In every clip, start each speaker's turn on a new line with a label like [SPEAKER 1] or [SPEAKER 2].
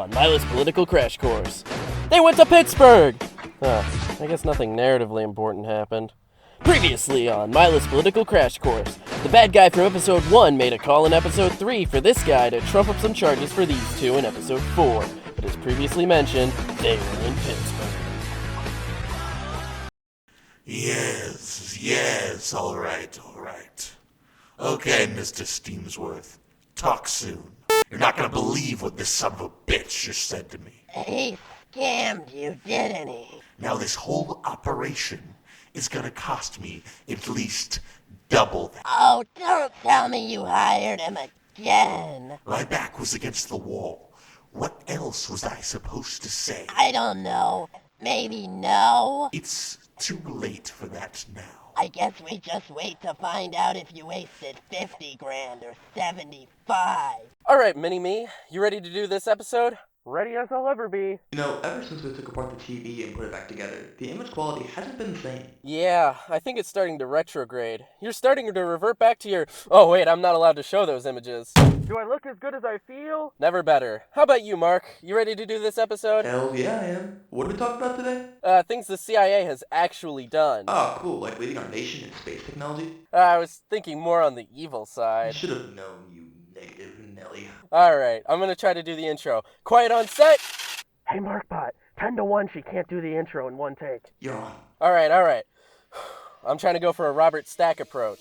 [SPEAKER 1] on Milah's political crash course. They went to Pittsburgh! I guess nothing narratively important happened. Previously on Milah's political crash course, the bad guy from episode 1 made a call in episode 3 for this guy to trump up some charges for these two in episode 4, but as previously mentioned, they were in Pittsburgh.
[SPEAKER 2] Yes, all right. Okay, Mr. Steamsworth, talk soon. You're not gonna believe what this son of a bitch just said to me.
[SPEAKER 3] He scammed you, didn't he?
[SPEAKER 2] Now this whole operation is gonna cost me at least double that.
[SPEAKER 3] Oh, don't tell me you hired him again.
[SPEAKER 2] My back was against the wall. What else was I supposed to say?
[SPEAKER 3] I don't know. Maybe no?
[SPEAKER 2] It's too late for that now.
[SPEAKER 3] I guess we just wait to find out if you wasted 50 grand or 75.
[SPEAKER 1] Alright, Mini-Me, you ready to do this episode? Ready as I'll ever be.
[SPEAKER 4] You know, ever since we took apart the TV and put it back together, the image quality hasn't been the same.
[SPEAKER 1] Yeah, I think it's starting to retrograde. You're starting to revert back to your, oh wait, I'm not allowed to show those images. Do I look as good as I feel? Never better. How about you, Mark? You ready to do this episode?
[SPEAKER 4] Hell yeah, I am. What are we talking about today?
[SPEAKER 1] Things the CIA has actually done.
[SPEAKER 4] Oh, cool, like leading our nation in space technology?
[SPEAKER 1] I was thinking more on the evil
[SPEAKER 4] I
[SPEAKER 1] side.
[SPEAKER 4] should have known, you negative Nelly.
[SPEAKER 1] Alright, I'm gonna try to do the intro. Quiet on set! Hey, Markbot, 10 to 1 she can't do the intro in one take.
[SPEAKER 4] You're on.
[SPEAKER 1] Alright. I'm trying to go for a Robert Stack approach.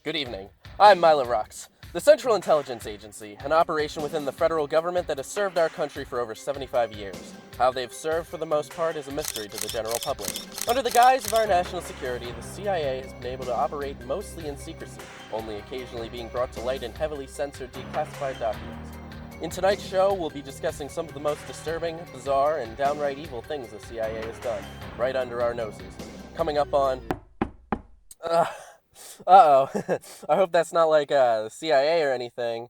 [SPEAKER 1] Good evening. I'm Milah Rocks, the Central Intelligence Agency, an operation within the federal government that has served our country for over 75 years. How they've served for the most part is a mystery to the general public. Under the guise of our national security, the CIA has been able to operate mostly in secrecy, only occasionally being brought to light in heavily censored declassified documents. In tonight's show, we'll be discussing some of the most disturbing, bizarre, and downright evil things the CIA has done, right under our noses. Coming up on... Uh-oh. I hope that's not like the CIA or anything.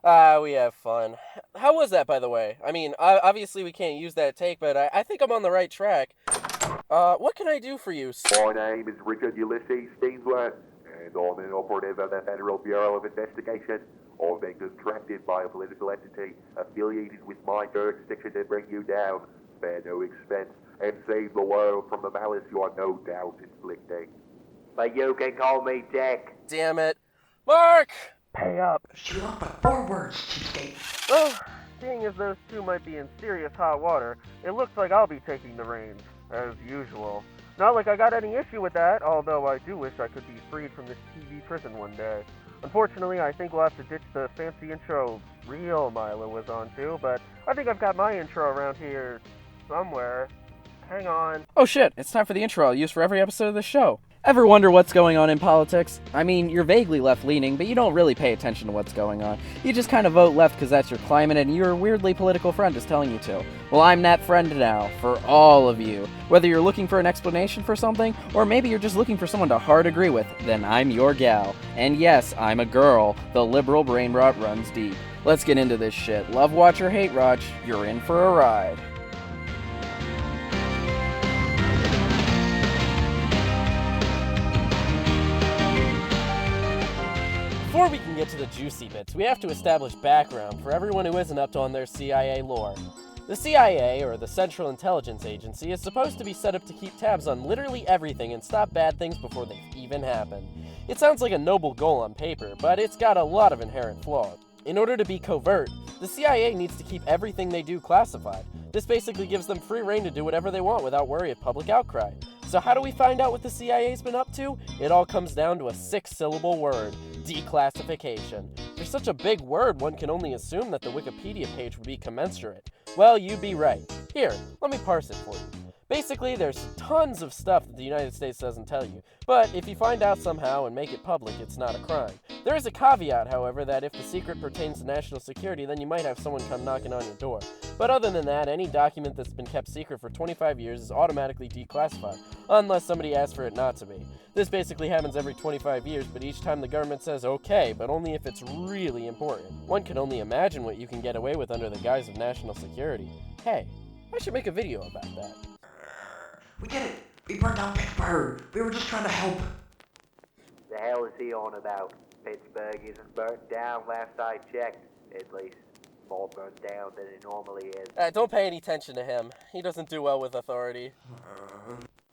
[SPEAKER 1] We have fun. How was that, by the way? I mean, obviously we can't use that take, but I think I'm on the right track. What can I do for you?
[SPEAKER 5] My name is Richard Ulysses Steamsworth, and I'm an operative of the Federal Bureau of Investigation. I've been contracted by a political entity affiliated with my jurisdiction to bring you down, spare no expense, and save the world from the malice you are no doubt inflicting. But you can call me Dick.
[SPEAKER 1] Damn it. Mark! Pay up.
[SPEAKER 4] She left by 4 words, cheapskate.
[SPEAKER 1] Well, seeing as those two might be in serious hot water, it looks like I'll be taking the reins, as usual. Not like I got any issue with that, although I do wish I could be freed from this TV prison one day. Unfortunately, I think we'll have to ditch the fancy intro real Milah was on too, but I think I've got my intro around here somewhere. Hang on. Oh shit, it's time for the intro I'll use for every episode of the show. Ever wonder what's going on in politics? I mean, you're vaguely left-leaning, but you don't really pay attention to what's going on. You just kind of vote left because that's your climate and your weirdly political friend is telling you to. Well, I'm that friend now, for all of you. Whether you're looking for an explanation for something, or maybe you're just looking for someone to hard agree with, then I'm your gal. And yes, I'm a girl. The liberal brain rot runs deep. Let's get into this shit. Love watch or hate watch, you're in for a ride. Before we can get to the juicy bits, we have to establish background for everyone who isn't up to on their CIA lore. The CIA, or the Central Intelligence Agency, is supposed to be set up to keep tabs on literally everything and stop bad things before they even happen. It sounds like a noble goal on paper, but it's got a lot of inherent flaws. In order to be covert, the CIA needs to keep everything they do classified. This basically gives them free rein to do whatever they want without worry of public outcry. So how do we find out what the CIA's been up to? It all comes down to a 6-syllable word: declassification. For such a big word, one can only assume that the Wikipedia page would be commensurate. Well, you'd be right. Here, let me parse it for you. Basically, there's tons of stuff that the United States doesn't tell you, but if you find out somehow and make it public, it's not a crime. There is a caveat, however, that if the secret pertains to national security, then you might have someone come knocking on your door. But other than that, any document that's been kept secret for 25 years is automatically declassified, unless somebody asks for it not to be. This basically happens every 25 years, but each time the government says okay, but only if it's really important. One can only imagine what you can get away with under the guise of national security. Hey, I should make a video about that.
[SPEAKER 4] We did it! We burned down Pittsburgh! We were just trying to help!
[SPEAKER 5] The hell is he on about? Pittsburgh isn't burnt down last I checked, at least.
[SPEAKER 6] more burnt down than it normally is.
[SPEAKER 1] Don't pay any attention to him. He doesn't do well with authority.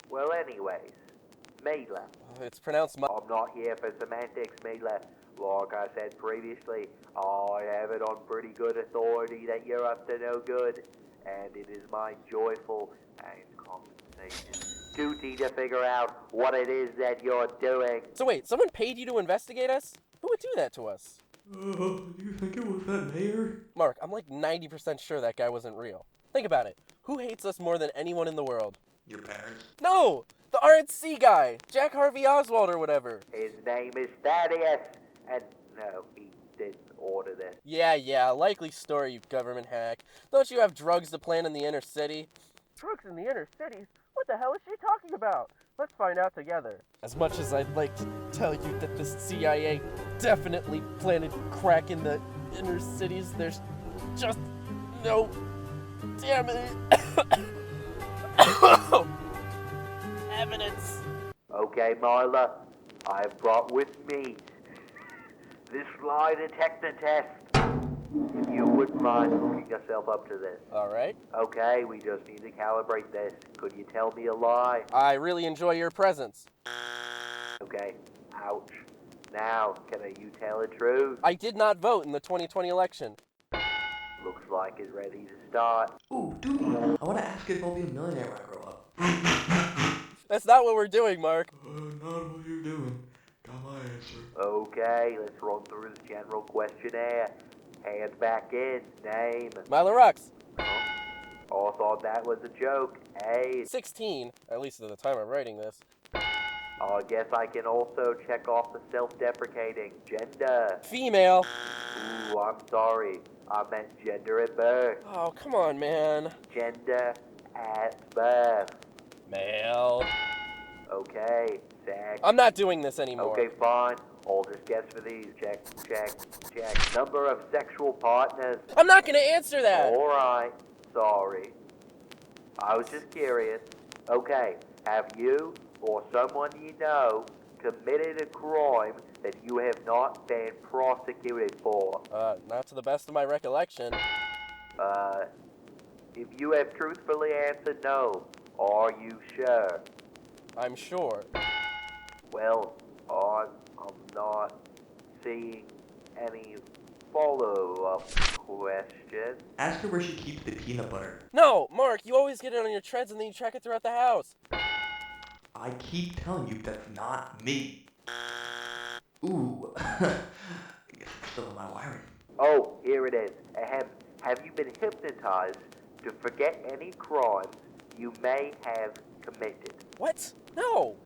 [SPEAKER 6] Well, anyways, Milah.
[SPEAKER 1] It's pronounced
[SPEAKER 6] I'm not here for semantics, Milah. Like I said previously, I have it on pretty good authority that you're up to no good, and it is my joyful and compensation duty to figure out what it is that you're doing.
[SPEAKER 1] So wait, someone paid you to investigate us? Who would do that to us?
[SPEAKER 4] Do you think it was that mayor?
[SPEAKER 1] Mark, I'm like 90% sure that guy wasn't real. Think about it. Who hates us more than anyone in the world?
[SPEAKER 4] Your parents?
[SPEAKER 1] No! The RNC guy! Jack Harvey Oswald or whatever.
[SPEAKER 6] His name is Thaddeus, and no, he didn't order this.
[SPEAKER 1] Yeah, likely story, you government hack. Don't you have drugs to plant in the inner city? Drugs in the inner cities? What the hell is she talking about? Let's find out together. As much as I'd like to tell you that the CIA definitely planted crack in the inner cities, there's just no damn it. Evidence.
[SPEAKER 6] Okay, Milah, I've brought with me this lie detector test. If you wouldn't mind hooking yourself up to this.
[SPEAKER 1] Alright.
[SPEAKER 6] Okay, we just need to calibrate this. Could you tell me a lie?
[SPEAKER 1] I really enjoy your presence.
[SPEAKER 6] Okay, ouch. Now, can you tell the truth?
[SPEAKER 1] I did not vote in the 2020 election.
[SPEAKER 6] Looks like it's ready to start.
[SPEAKER 4] Ooh, dude, I want to ask if I'll be a millionaire when I grow up.
[SPEAKER 1] That's not what we're doing, Mark.
[SPEAKER 4] Not what you're doing. Got my answer.
[SPEAKER 6] Okay, let's run through the general questionnaire. Hands back in. Name.
[SPEAKER 1] Milah rocks.
[SPEAKER 6] Oh, I thought that was a joke. Hey,
[SPEAKER 1] 16, at least at the time I'm writing this.
[SPEAKER 6] I guess I can also check off the self-deprecating. Gender.
[SPEAKER 1] Female.
[SPEAKER 6] Ooh, I'm sorry. I meant gender at birth.
[SPEAKER 1] Oh, come on, man.
[SPEAKER 6] Gender at birth.
[SPEAKER 1] Male.
[SPEAKER 6] Okay, sex.
[SPEAKER 1] I'm not doing this anymore.
[SPEAKER 6] Okay, fine. I'll just guess for these. Check. Number of sexual partners.
[SPEAKER 1] I'm not gonna answer that.
[SPEAKER 6] Alright, sorry. I was just curious. Okay, have you or someone you know committed a crime that you have not been prosecuted for?
[SPEAKER 1] Not to the best of my recollection.
[SPEAKER 6] If you have truthfully answered no, are you sure?
[SPEAKER 1] I'm sure.
[SPEAKER 6] Well, I'm not seeing any follow-up questions.
[SPEAKER 4] Ask her where she keeps the peanut butter.
[SPEAKER 1] No, Mark, you always get it on your treads and then you track it throughout the house.
[SPEAKER 4] I keep telling you that's not me. Ooh. I guess it's still in my wiring.
[SPEAKER 6] Oh, here it is. Ahem. Have you been hypnotized to forget any crimes you may have committed?
[SPEAKER 1] What? No.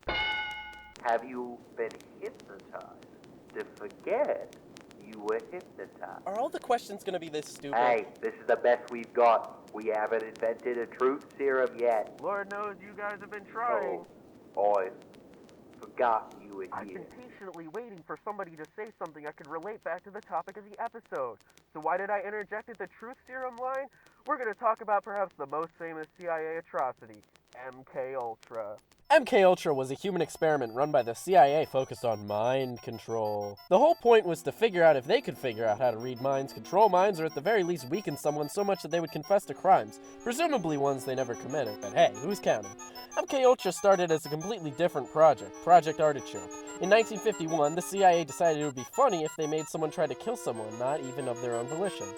[SPEAKER 6] Have you been hypnotized to forget you were hypnotized?
[SPEAKER 1] Are all the questions gonna be this stupid?
[SPEAKER 6] Hey, this is the best we've got. We haven't invented a truth serum yet.
[SPEAKER 1] Lord knows you guys have been
[SPEAKER 6] Oh, I forgot you were
[SPEAKER 1] I've
[SPEAKER 6] here.
[SPEAKER 1] been patiently waiting for somebody to say something I could relate back to the topic of the episode. So why did I interject at the truth serum line? We're going to talk about perhaps the most famous CIA atrocity, MKUltra. MKUltra was a human experiment run by the CIA focused on mind control. The whole point was to figure out if they could figure out how to read minds, control minds, or at the very least weaken someone so much that they would confess to crimes, presumably ones they never committed, but hey, who's counting? MKUltra started as a completely different project, Project Artichoke. In 1951, the CIA decided it would be funny if they made someone try to kill someone, not even of their own volition.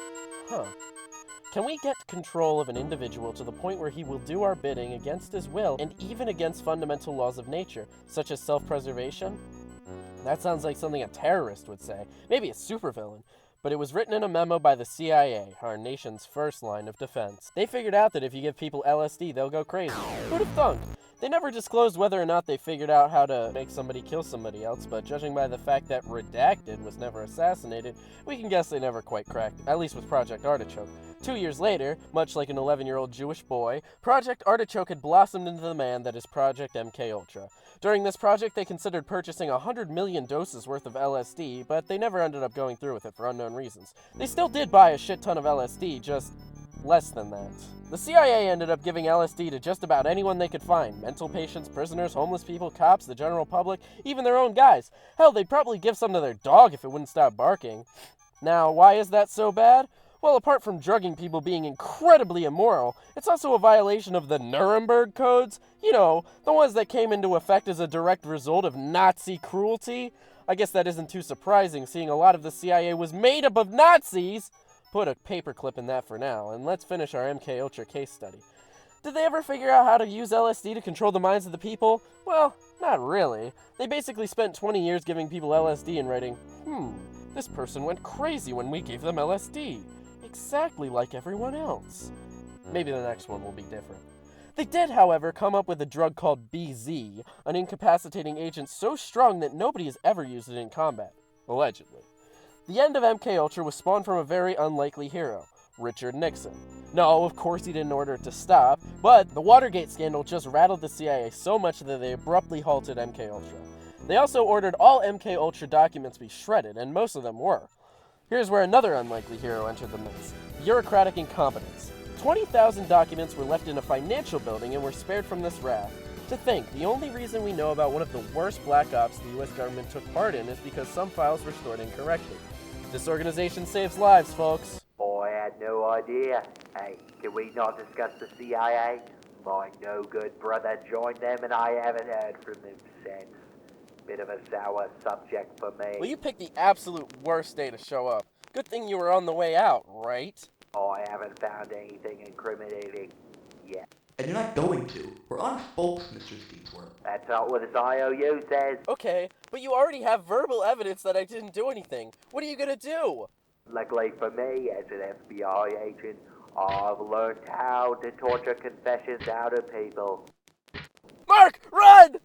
[SPEAKER 1] Can we get control of an individual to the point where he will do our bidding against his will and even against fundamental laws of nature, such as self-preservation? That sounds like something a terrorist would say, maybe a supervillain. But it was written in a memo by the CIA, our nation's first line of defense. They figured out that if you give people LSD, they'll go crazy. Who'd have thunk? They never disclosed whether or not they figured out how to make somebody kill somebody else, but judging by the fact that Redacted was never assassinated, we can guess they never quite cracked, at least with Project Artichoke. 2 years later, much like an 11-year-old Jewish boy, Project Artichoke had blossomed into the man that is Project MKUltra. During this project, they considered purchasing 100 million doses worth of LSD, but they never ended up going through with it for unknown reasons. They still did buy a shit ton of LSD, just less than that. The CIA ended up giving LSD to just about anyone they could find. Mental patients, prisoners, homeless people, cops, the general public, even their own guys. Hell, they'd probably give some to their dog if it wouldn't stop barking. Now, why is that so bad? Well, apart from drugging people being incredibly immoral, it's also a violation of the Nuremberg codes. You know, the ones that came into effect as a direct result of Nazi cruelty. I guess that isn't too surprising, seeing a lot of the CIA was made up of Nazis. Put a paperclip in that for now, and let's finish our MKUltra case study. Did they ever figure out how to use LSD to control the minds of the people? Well, not really. They basically spent 20 years giving people LSD and writing, this person went crazy when we gave them LSD. Exactly like everyone else. Maybe the next one will be different. They did, however, come up with a drug called BZ, an incapacitating agent so strong that nobody has ever used it in combat. Allegedly. The end of MKUltra was spawned from a very unlikely hero, Richard Nixon. No, of course he didn't order it to stop, but the Watergate scandal just rattled the CIA so much that they abruptly halted MKUltra. They also ordered all MKUltra documents be shredded, and most of them were. Here's where another unlikely hero entered the mix: bureaucratic incompetence. 20,000 documents were left in a financial building and were spared from this wrath. To think, the only reason we know about one of the worst black ops the US government took part in is because some files were stored incorrectly. This organization saves lives, folks.
[SPEAKER 6] I had no idea. Hey, can we not discuss the CIA? My no-good brother joined them and I haven't heard from him since. Bit of a sour subject for me.
[SPEAKER 1] Well, you picked the absolute worst day to show up. Good thing you were on the way out, right?
[SPEAKER 6] I haven't found anything incriminating yet.
[SPEAKER 4] And you're not going to. We're on folks, Mr. Steamsworth.
[SPEAKER 6] That's not what this IOU says.
[SPEAKER 1] Okay, but you already have verbal evidence that I didn't do anything. What are you gonna do?
[SPEAKER 6] Luckily for me, as an FBI agent, I've learned how to torture confessions out of people.
[SPEAKER 1] Mark, run!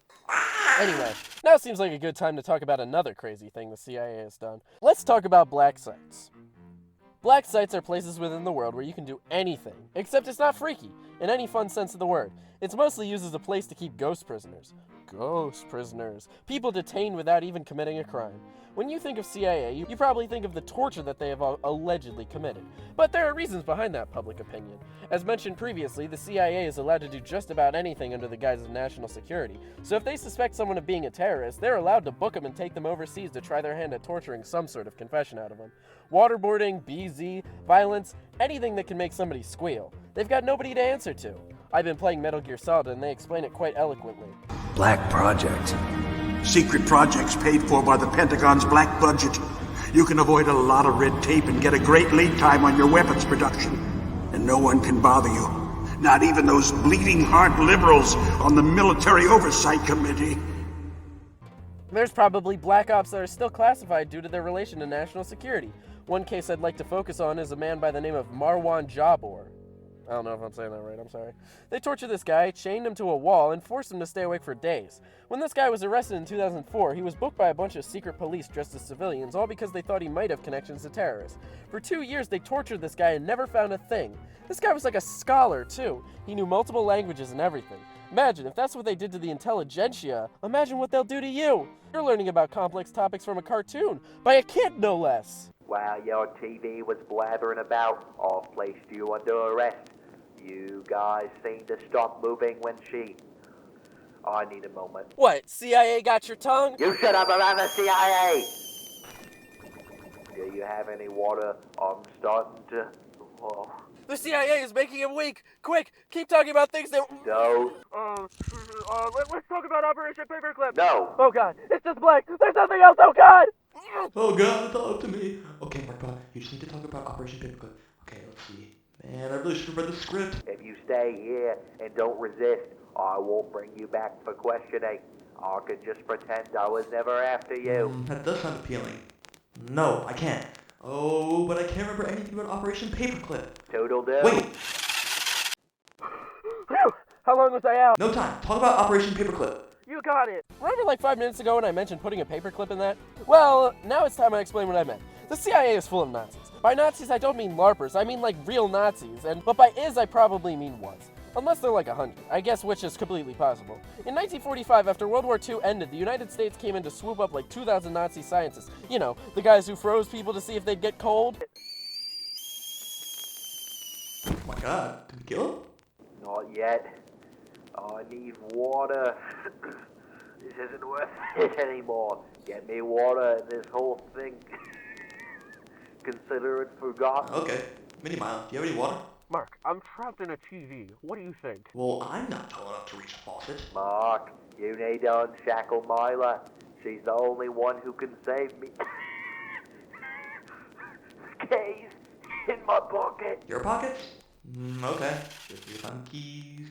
[SPEAKER 1] Anyway, now seems like a good time to talk about another crazy thing the CIA has done. Let's talk about black sites. Black sites are places within the world where you can do anything, except it's not freaky, in any fun sense of the word. It's mostly used as a place to keep ghost prisoners. Ghost prisoners. People detained without even committing a crime. When you think of CIA, you probably think of the torture that they have allegedly committed. But there are reasons behind that public opinion. As mentioned previously, the CIA is allowed to do just about anything under the guise of national security. So if they suspect someone of being a terrorist, they're allowed to book them and take them overseas to try their hand at torturing some sort of confession out of them. Waterboarding, BZ, violence, anything that can make somebody squeal. They've got nobody to answer to. I've been playing Metal Gear Solid and they explain it quite eloquently.
[SPEAKER 7] Black Project.
[SPEAKER 8] Secret projects paid for by the Pentagon's black budget. You can avoid a lot of red tape and get a great lead time on your weapons production. And no one can bother you. Not even those bleeding heart liberals on the Military Oversight Committee.
[SPEAKER 1] There's probably black ops that are still classified due to their relation to national security. One case I'd like to focus on is a man by the name of Marwan Jabor. I don't know if I'm saying that right, I'm sorry. They tortured this guy, chained him to a wall, and forced him to stay awake for days. When this guy was arrested in 2004, he was booked by a bunch of secret police dressed as civilians, all because they thought he might have connections to terrorists. For 2 years, they tortured this guy and never found a thing. This guy was like a scholar, too. He knew multiple languages and everything. Imagine, if that's what they did to the intelligentsia, imagine what they'll do to you. You're learning about complex topics from a cartoon, by a kid no less.
[SPEAKER 6] While your TV was blabbering about, I've placed you under arrest. You guys seem to stop moving when she... I need a moment.
[SPEAKER 1] What, CIA got your tongue?
[SPEAKER 6] You shut up around the CIA! Do you have any water? I'm starting to... Oh.
[SPEAKER 1] The CIA is making him weak! Quick, keep talking about things that...
[SPEAKER 6] No.
[SPEAKER 1] Let's talk about Operation Paperclip!
[SPEAKER 6] No!
[SPEAKER 1] Oh god, it's just blank! There's nothing else, oh god!
[SPEAKER 4] Oh God, it's all up to me. Okay, Mark, you just need to talk about Operation Paperclip. Okay, let's see. Man, I really should have read the script.
[SPEAKER 6] If you stay here and don't resist, I won't bring you back for questioning. I can just pretend I was never after you.
[SPEAKER 4] That does sound appealing. No, I can't. Oh, but I can't remember anything about Operation Paperclip.
[SPEAKER 6] Toodle-doo.
[SPEAKER 4] Wait!
[SPEAKER 1] Phew! How long was I out?
[SPEAKER 4] No time. Talk about Operation Paperclip.
[SPEAKER 1] You got it! Remember like 5 minutes ago when I mentioned putting a paperclip in that? Well, now it's time I explain what I meant. The CIA is full of Nazis. By Nazis, I don't mean LARPers, I mean like real Nazis, but by is, I probably mean was. Unless they're like 100, I guess, which is completely possible. In 1945, after World War II ended, the United States came in to swoop up like 2,000 Nazi scientists. You know, the guys who froze people to see if they'd get cold.
[SPEAKER 4] Oh my God, did we kill him?
[SPEAKER 6] Not yet. I need water. This isn't worth it anymore. Get me water and this whole thing. Consider it forgotten.
[SPEAKER 4] Okay. Mini Milah, do you have any water?
[SPEAKER 1] Mark, I'm trapped in a TV. What do you think?
[SPEAKER 4] Well, I'm not tall enough to reach a faucet.
[SPEAKER 6] Mark, you need to unshackle Milah. She's the only one who can save me. Keys in my pocket.
[SPEAKER 4] Your pocket? Okay. If you found keys.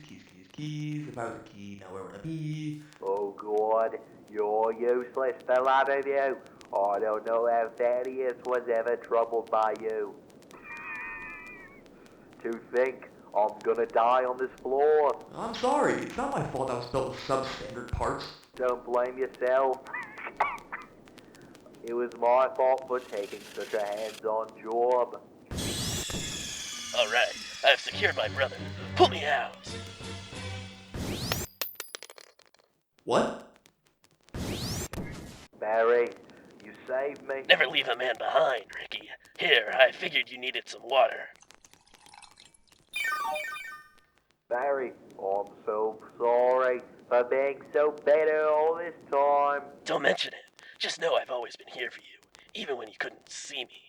[SPEAKER 4] If I was a key, now where would I be?
[SPEAKER 6] Oh God, you're useless, the lot of you. I don't know how Thaddeus was ever troubled by you. To think I'm gonna die on this floor.
[SPEAKER 4] I'm sorry. It's not my fault I was built with substandard parts.
[SPEAKER 6] Don't blame yourself. It was my fault for taking such a hands-on job.
[SPEAKER 1] Alright, I've secured my brother. Pull me out!
[SPEAKER 4] What?
[SPEAKER 6] Barry, you saved me.
[SPEAKER 1] Never leave a man behind, Ricky. Here, I figured you needed some water.
[SPEAKER 6] Barry, I'm so sorry for being so bitter all this time.
[SPEAKER 1] Don't mention it. Just know I've always been here for you, even when you couldn't see me.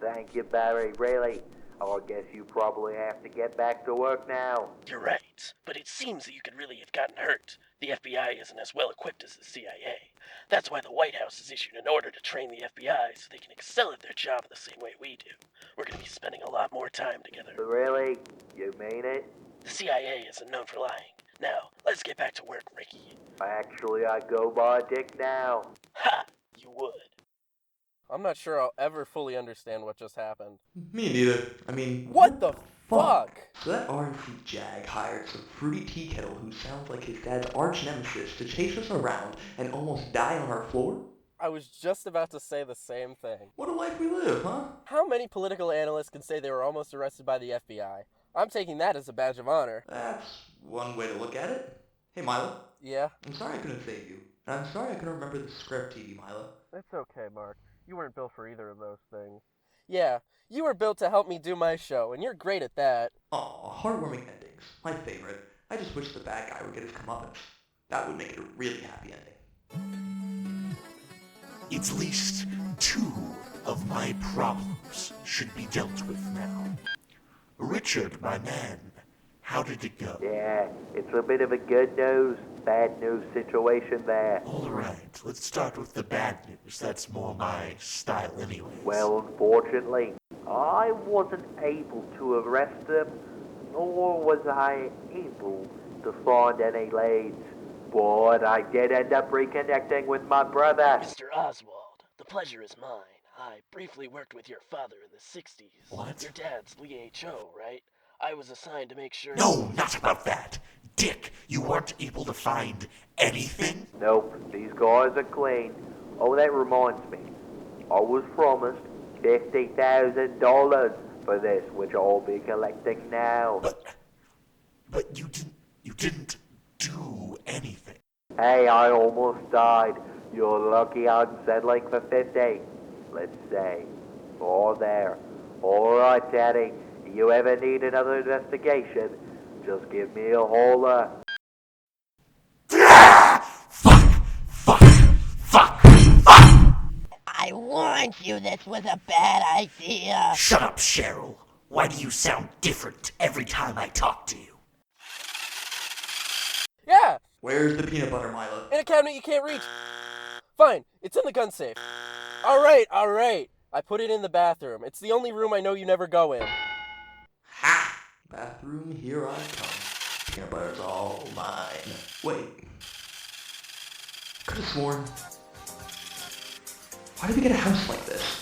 [SPEAKER 6] Thank you, Barry, really. I guess you probably have to get back to work now.
[SPEAKER 1] You're right, but it seems that you could really have gotten hurt. The FBI isn't as well equipped as the CIA. That's why the White House has issued an order to train the FBI so they can excel at their job the same way we do. We're going to be spending a lot more time together.
[SPEAKER 6] Really? You mean it?
[SPEAKER 1] The CIA isn't known for lying. Now, let's get back to work, Ricky.
[SPEAKER 6] Actually, I go by Dick now.
[SPEAKER 1] Ha! You would. I'm not sure I'll ever fully understand what just happened.
[SPEAKER 4] Me neither. I mean...
[SPEAKER 1] What the fuck?
[SPEAKER 4] So that RNC jag hired some fruity tea kettle who sounds like his dad's arch nemesis to chase us around and almost die on our floor?
[SPEAKER 1] I was just about to say the same thing.
[SPEAKER 4] What a life we live, huh?
[SPEAKER 1] How many political analysts can say they were almost arrested by the FBI? I'm taking that as a badge of honor.
[SPEAKER 4] That's one way to look at it. Hey, Milah.
[SPEAKER 1] Yeah?
[SPEAKER 4] I'm sorry I couldn't save you. And I'm sorry I couldn't remember the script, TV, Milah.
[SPEAKER 1] It's okay, Mark. You weren't built for either of those things. Yeah, you were built to help me do my show, and you're great at that.
[SPEAKER 4] Aw, heartwarming endings. My favorite. I just wish the bad guy would get his comeuppance. That would make it a really happy ending.
[SPEAKER 2] At least 2 of my problems should be dealt with now. Richard, my man, how did it go?
[SPEAKER 6] Yeah, it's a bit of a good news, bad news situation there.
[SPEAKER 2] Alright, let's start with the bad news. That's more my style anyways.
[SPEAKER 6] Well, unfortunately, I wasn't able to arrest him, nor was I able to find any leads. But I did end up reconnecting with my brother.
[SPEAKER 1] Mr. Oswald, the pleasure is mine. I briefly worked with your father in the 60s.
[SPEAKER 2] What?
[SPEAKER 1] Your dad's Lee H.O., right? I was assigned to make sure...
[SPEAKER 2] No, not about that. Dick, you weren't able to find anything?
[SPEAKER 6] Nope, these guys are clean. Oh, that reminds me. I was promised $50,000 for this, which I'll be collecting now.
[SPEAKER 2] But you didn't do anything.
[SPEAKER 6] Hey, I almost died. You're lucky I'm settling for 50. Let's say. Oh, there. Alright, Daddy. If you ever need another investigation, just give me a holler.
[SPEAKER 2] Fuck!
[SPEAKER 3] I warned you this was a bad idea.
[SPEAKER 2] Shut up, Cheryl. Why do you sound different every time I talk to you?
[SPEAKER 1] Yeah!
[SPEAKER 4] Where's the peanut butter, Milah?
[SPEAKER 1] In a cabinet you can't reach. Fine, it's in the gun safe. Alright. I put it in the bathroom. It's the only room I know you never go in.
[SPEAKER 4] Ha! Bathroom, here I come. Peanut butter's all mine. Wait. Could've sworn. Why did we get a house like this?